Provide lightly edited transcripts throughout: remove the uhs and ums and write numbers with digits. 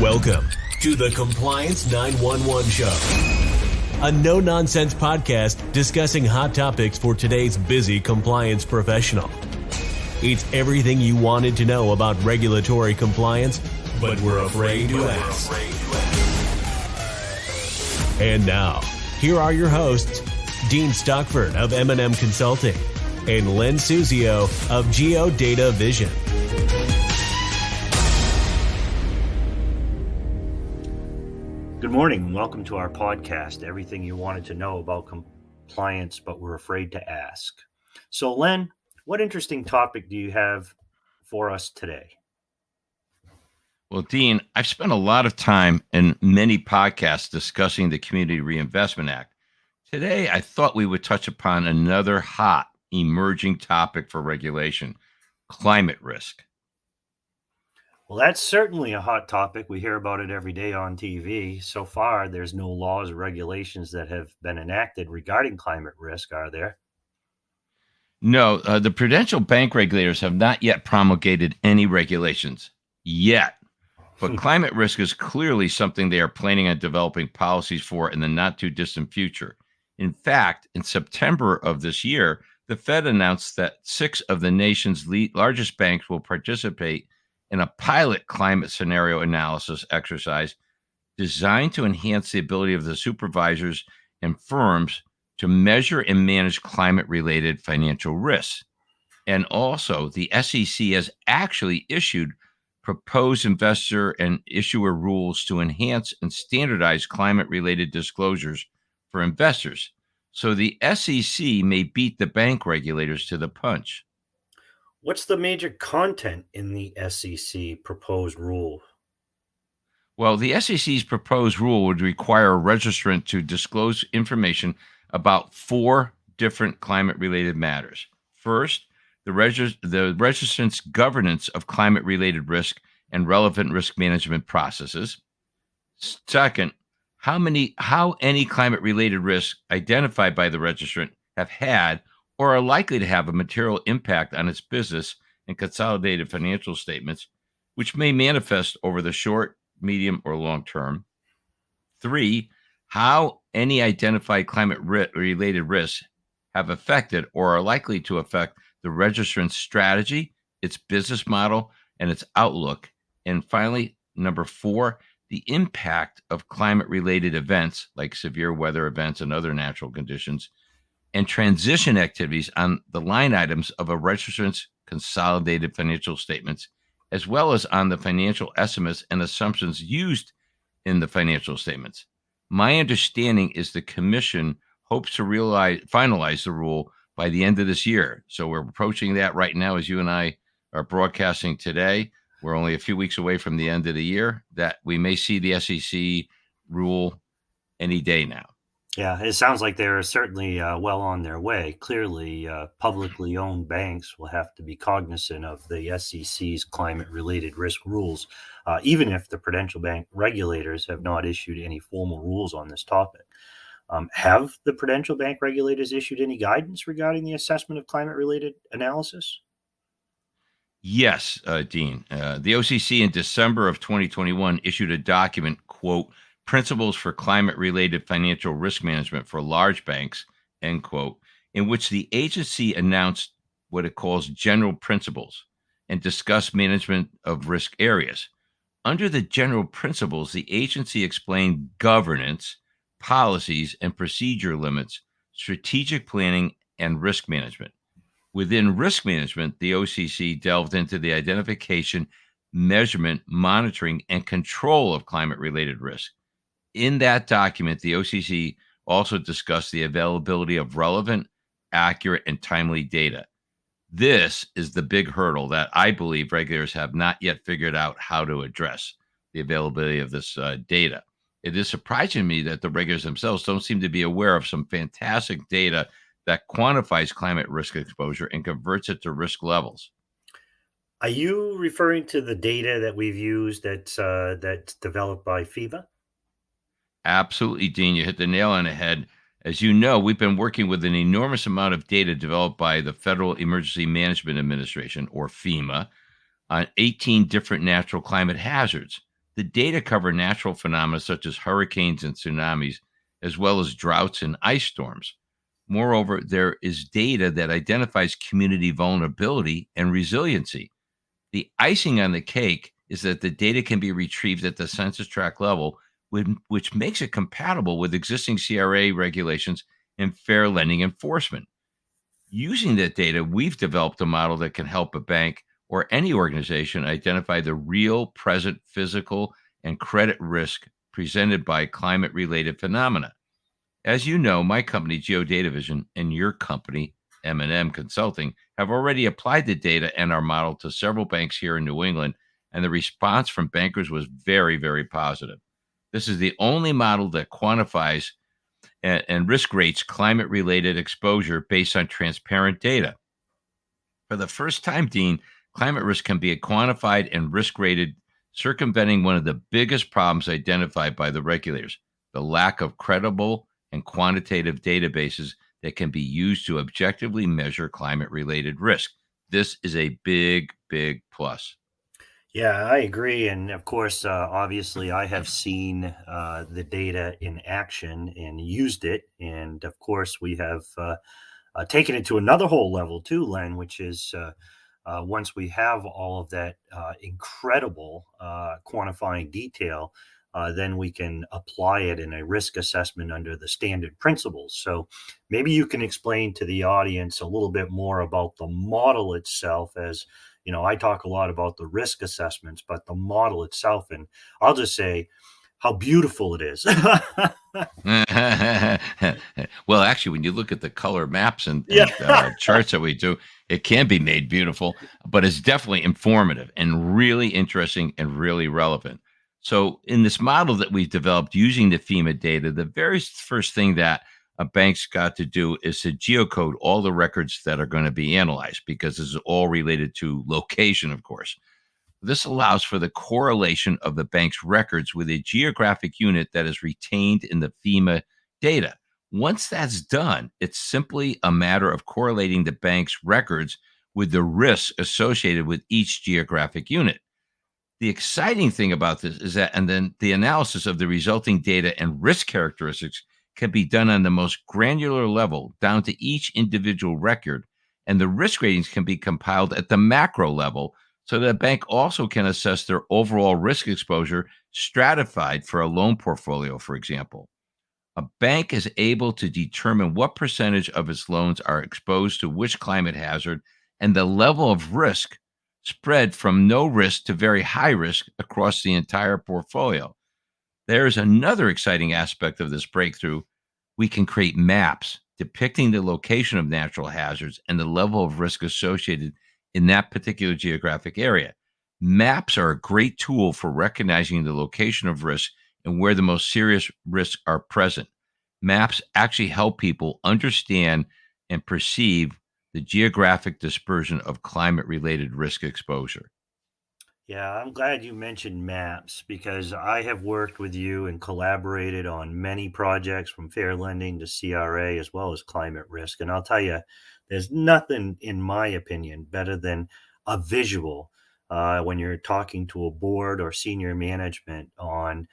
Welcome to the Compliance 911 Show, a no-nonsense podcast discussing hot topics for today's busy compliance professional. It's everything you wanted to know about regulatory compliance, but we're afraid to ask. And now, here are your hosts, Dean Stockford of M&amp Consulting and Len Suzio of GeoDataVision. Good morning and welcome to our podcast, everything you wanted to know about compliance, but were afraid to ask. So, Len, what interesting topic do you have for us today? Well, Dean, I've spent a lot of time in many podcasts discussing the Community Reinvestment Act. Today, I thought we would touch upon another hot, emerging topic for regulation, climate risk. Well, that's certainly a hot topic. We hear about it every day on TV. So far, there's no laws or regulations that have been enacted regarding climate risk, are there? No, the prudential bank regulators have not yet promulgated any regulations yet. But climate risk is clearly something they are planning on developing policies for in the not too distant future. In fact, in September of this year, the Fed announced that 6 of the nation's largest banks will participate in a pilot climate scenario analysis exercise designed to enhance the ability of the supervisors and firms to measure and manage climate-related financial risks. And also, the SEC has actually issued proposed investor and issuer rules to enhance and standardize climate-related disclosures for investors. So the SEC may beat the bank regulators to the punch. What's the major content in the SEC proposed rule? Well, the SEC's proposed rule would require a registrant to disclose information about 4 different climate-related matters. First, the registrant's governance of climate-related risk and relevant risk management processes. Second, how any climate-related risks identified by the registrant have had or are likely to have a material impact on its business and consolidated financial statements, which may manifest over the short, medium, or long term. 3, how any identified climate-related risks have affected or are likely to affect the registrant's strategy, its business model, and its outlook. And finally, number 4, the impact of climate-related events like severe weather events and other natural conditions and transition activities on the line items of a registrant's consolidated financial statements, as well as on the financial estimates and assumptions used in the financial statements. My understanding is the Commission hopes to finalize the rule by the end of this year. So we're approaching that right now as you and I are broadcasting today. We're only a few weeks away from the end of the year that we may see the SEC rule any day now. Yeah, it sounds like they're certainly well on their way. Clearly, publicly owned banks will have to be cognizant of the SEC's climate-related risk rules, even if the prudential bank regulators have not issued any formal rules on this topic. Have the prudential bank regulators issued any guidance regarding the assessment of climate-related analysis? Yes, Dean. The OCC in December of 2021 issued a document, quote, Principles for Climate-Related Financial Risk Management for Large Banks, end quote, in which the agency announced what it calls general principles and discussed management of risk areas. Under the general principles, the agency explained governance, policies, and procedure limits, strategic planning, and risk management. Within risk management, the OCC delved into the identification, measurement, monitoring, and control of climate-related risk. In that document, the OCC also discussed the availability of relevant, accurate, and timely data. This is the big hurdle that I believe regulators have not yet figured out how to address, the availability of this data. It is surprising to me that the regulators themselves don't seem to be aware of some fantastic data that quantifies climate risk exposure and converts it to risk levels. Are you referring to the data that we've used that's developed by FEMA? Absolutely, Dean. You hit the nail on the head. As you know, we've been working with an enormous amount of data developed by the Federal Emergency Management Administration, or FEMA, on 18 different natural climate hazards. The data cover natural phenomena such as hurricanes and tsunamis, as well as droughts and ice storms. Moreover, there is data that identifies community vulnerability and resiliency. The icing on the cake is that the data can be retrieved at the census tract level, which makes it compatible with existing CRA regulations and fair lending enforcement. Using that data, we've developed a model that can help a bank or any organization identify the real present physical and credit risk presented by climate related phenomena. As you know, my company, GeoDataVision, and your company, M&amp Consulting, have already applied the data and our model to several banks here in New England, and the response from bankers was very, very positive. This is the only model that quantifies and risk rates climate related exposure based on transparent data. For the first time, Dean, climate risk can be quantified and risk rated, circumventing one of the biggest problems identified by the regulators: the lack of credible and quantitative databases that can be used to objectively measure climate related risk. This is a big, big plus. Yeah, I agree. And of course, obviously, I have seen the data in action and used it. And of course, we have taken it to another whole level too, Len, which is once we have all of that incredible quantifying detail, then we can apply it in a risk assessment under the standard principles. So maybe you can explain to the audience a little bit more about the model itself. As you know, I talk a lot about the risk assessments, but the model itself, and I'll just say how beautiful it is. Well, actually, when you look at the color maps Yeah. and charts that we do, it can be made beautiful, but it's definitely informative and really interesting and really relevant. So, in this model that we've developed using the FEMA data, the very first thing that a bank's got to do is to geocode all the records that are going to be analyzed, because this is all related to location, of course. This allows for the correlation of the bank's records with a geographic unit that is retained in the FEMA data. Once that's done, it's simply a matter of correlating the bank's records with the risks associated with each geographic unit. The exciting thing about this is that, and then the analysis of the resulting data and risk characteristics can be done on the most granular level, down to each individual record, and the risk ratings can be compiled at the macro level, so that a bank also can assess their overall risk exposure stratified for a loan portfolio, for example. A bank is able to determine what percentage of its loans are exposed to which climate hazard, and the level of risk spread from no risk to very high risk across the entire portfolio. There's another exciting aspect of this breakthrough. We can create maps depicting the location of natural hazards and the level of risk associated in that particular geographic area. Maps are a great tool for recognizing the location of risk and where the most serious risks are present. Maps actually help people understand and perceive the geographic dispersion of climate related risk exposure. Yeah, I'm glad you mentioned maps because I have worked with you and collaborated on many projects from fair lending to CRA as well as climate risk. And I'll tell you, there's nothing, in my opinion, better than a visual when you're talking to a board or senior management on,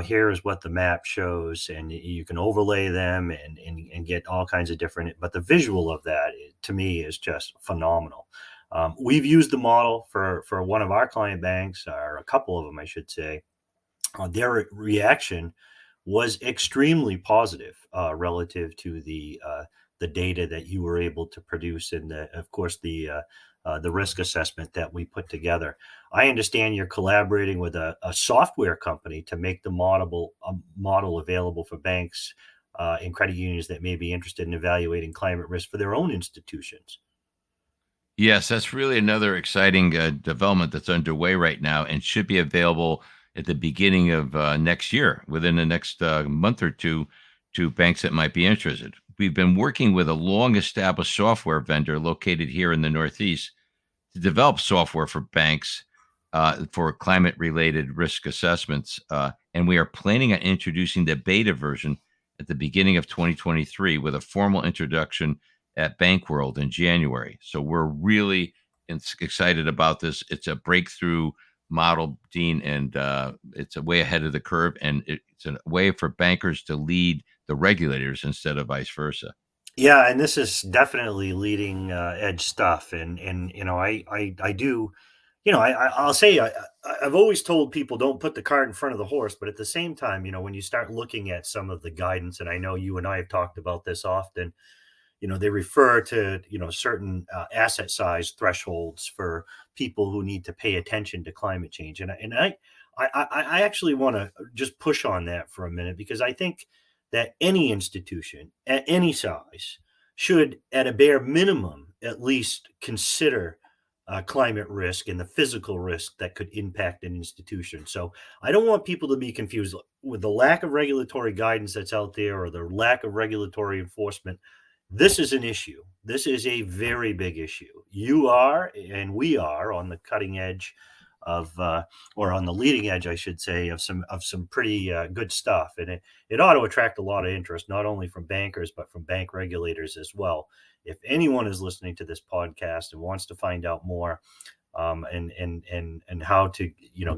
here's what the map shows, and you can overlay them and get all kinds of different. But the visual of that, to me, is just phenomenal. We've used the model for one of our client banks, or a couple of them, I should say. Their reaction was extremely positive relative to the data that you were able to produce, and of course the risk assessment that we put together. I understand you're collaborating with a software company to make the model available for banks and credit unions that may be interested in evaluating climate risk for their own institutions. Yes, that's really another exciting development that's underway right now and should be available at the beginning of next year, within the next month or two, to banks that might be interested. We've been working with a long established software vendor located here in the Northeast to develop software for banks for climate related risk assessments. And we are planning on introducing the beta version at the beginning of 2023 with a formal introduction at Bank World in January. So we're really excited about this. It's a breakthrough model, Dean, and it's a way ahead of the curve, and it's a way for bankers to lead the regulators instead of vice versa. Yeah, and this is definitely leading edge stuff, and I do, I'll say I've always told people don't put the cart in front of the horse, but at the same time, when you start looking at some of the guidance, and I know you and I have talked about this often, they refer to certain asset size thresholds for people who need to pay attention to climate change, and I actually want to just push on that for a minute, because I think that any institution at any size should, at a bare minimum, at least consider climate risk and the physical risk that could impact an institution. So I don't want people to be confused with the lack of regulatory guidance that's out there or the lack of regulatory enforcement. This is an issue. This is a very big issue. You are, and we are, on the cutting edge of, or on the leading edge, I should say, of some pretty good stuff, and it ought to attract a lot of interest, not only from bankers but from bank regulators as well. If anyone is listening to this podcast and wants to find out more, and how to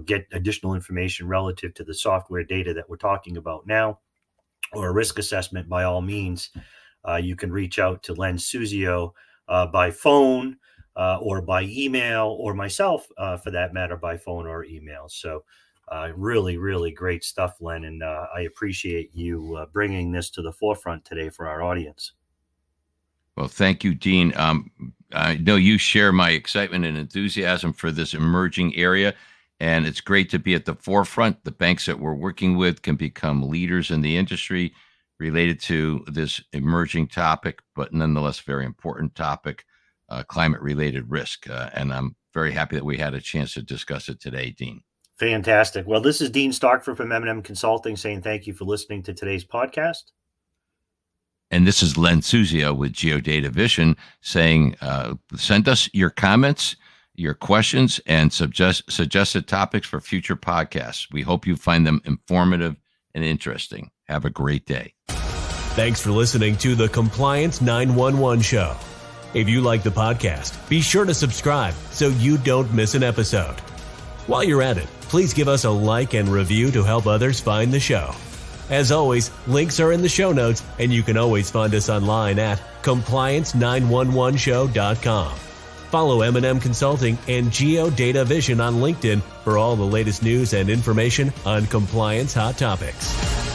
get additional information relative to the software data that we're talking about now, or a risk assessment, by all means, you can reach out to Len Suzio by phone. Or by email, or myself, for that matter, by phone or email. So really, really great stuff, Len. And I appreciate you bringing this to the forefront today for our audience. Well, thank you, Dean. I know you share my excitement and enthusiasm for this emerging area, and it's great to be at the forefront. The banks that we're working with can become leaders in the industry related to this emerging topic, but nonetheless very important topic. Climate-related risk, and I'm very happy that we had a chance to discuss it today, Dean. Fantastic. Well, this is Dean Stockford from M&amp Consulting saying thank you for listening to today's podcast. And this is Len Suzio with GeoDataVision saying send us your comments, your questions, and suggested topics for future podcasts. We hope you find them informative and interesting. Have a great day. Thanks for listening to the Compliance 911 Show. If you like the podcast, be sure to subscribe so you don't miss an episode. While you're at it, please give us a like and review to help others find the show. As always, links are in the show notes, and you can always find us online at compliance911show.com. Follow M&amp Consulting and GeoDataVision on LinkedIn for all the latest news and information on compliance hot topics.